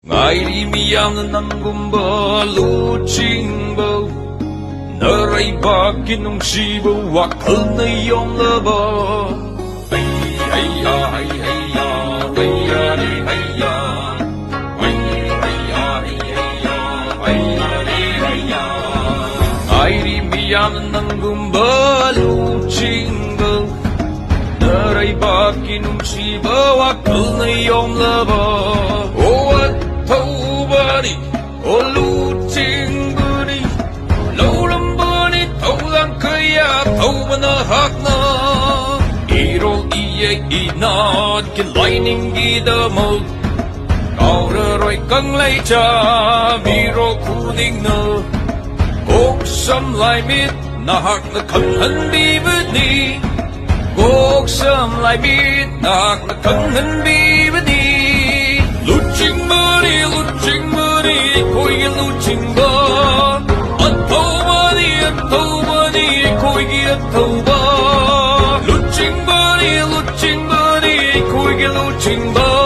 Ngày đi mi am nang gumba lu ching bo naray ba kinong shibo wak na yom la ba ay ay ya ay ay ya ay ya ay ya ay ay ya ay ya ay ay ya ay di mi am nang gumba lu ching bo naray ba kinong shibo wak na yom la ba what thâu bani ô lu ching bani lâu lắm bani thâu lang kaya thâu bana hak na irol iye inat ki lightning gi the mo cao ra rồi căng lấy cha viro khu ding na gok sam lai mit na hak na kan han bi bứt ni gok sam lai mit na hak na kan han bi bứt ni Luching money, koi gi luching ba. Athau money, koi gi athau ba. Luching money, koi gi luching ba.